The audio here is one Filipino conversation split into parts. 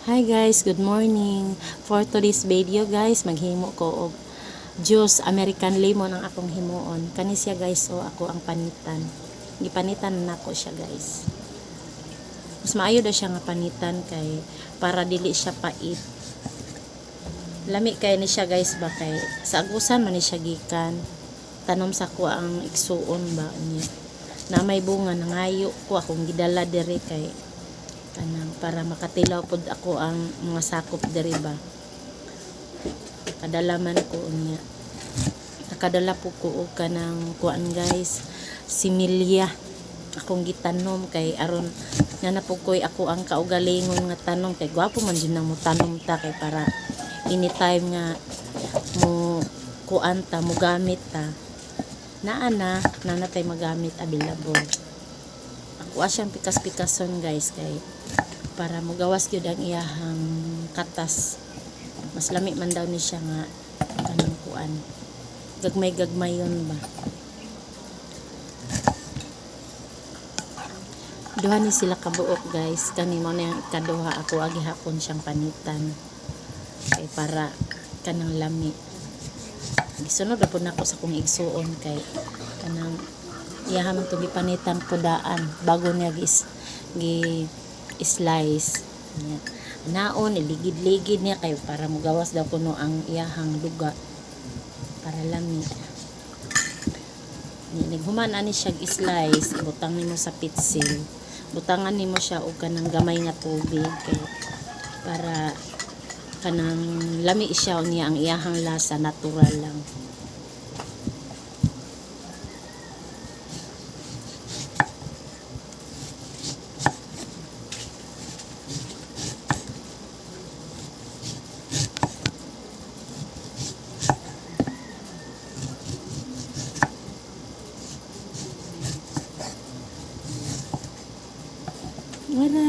Hi guys, good morning. For today's video guys, maghimo ko og juice American lemon ang akong himuon. Kani siya guys, so ako ang panitan. Gipanitan nako siya guys. Mas maayo daw siya nga panitan kay para dili siya pait. Lami kay ni siya guys ba kay sa agusan man ni siya gikan. Tanom sa ko ang igsuon ba niya. Na may bunga nangayo ko akong gidala diri kay kanang para makatilaw pod ako ang mga sakop diri ba. Kadalaman ko unya. Nakadala po ko og kanang kuan guys, similya. Akong gitanom kay aron nga na po koy ako ang kaugalingon nga tanom kay gwapo man jud nang mo tanom ta kay para anytime nga mo kuan ta mo gamit ta. Nanatay magamit available. Ako asyang pikas-pikason guys kay para mugawas gyud ang iyahang katas. Mas lami man daw ni siya nga kanang kuan. Gagmay-gagmayon ba. Duha ni sila kabuok guys. Kani mo na yung ikaduha ako agi hapon siyang panitan. Kay para kanang lami. Gisunod ra pud nako sa kong igsuon kay kanang iyaha man to gipanitan pudaan bago niya gi slice niya. Naon iligid-ligid niya kay para mugawas daw kuno ang iyahang duga para lami. Nighuman ani siya slice, ibutang nimo sa pitsil. Butangan nimo siya og kanang gamay nga tubig kay para kanang lami siya niya ang iyahang lasa natural lang. Wala.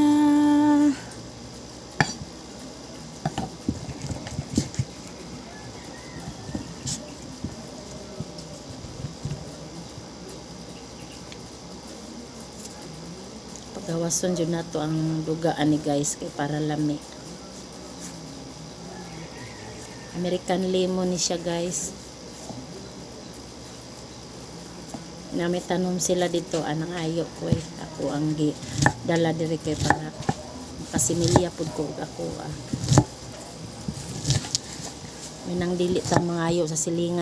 Pagawason jud nato ang dugaan ni guys kay para lami. American lemon ni siya guys. Na may tanom sila dito anang ayo ko ako ang dala diri kay para makasimilya pud ko ako may nang dili ta mga ayo sa silingan.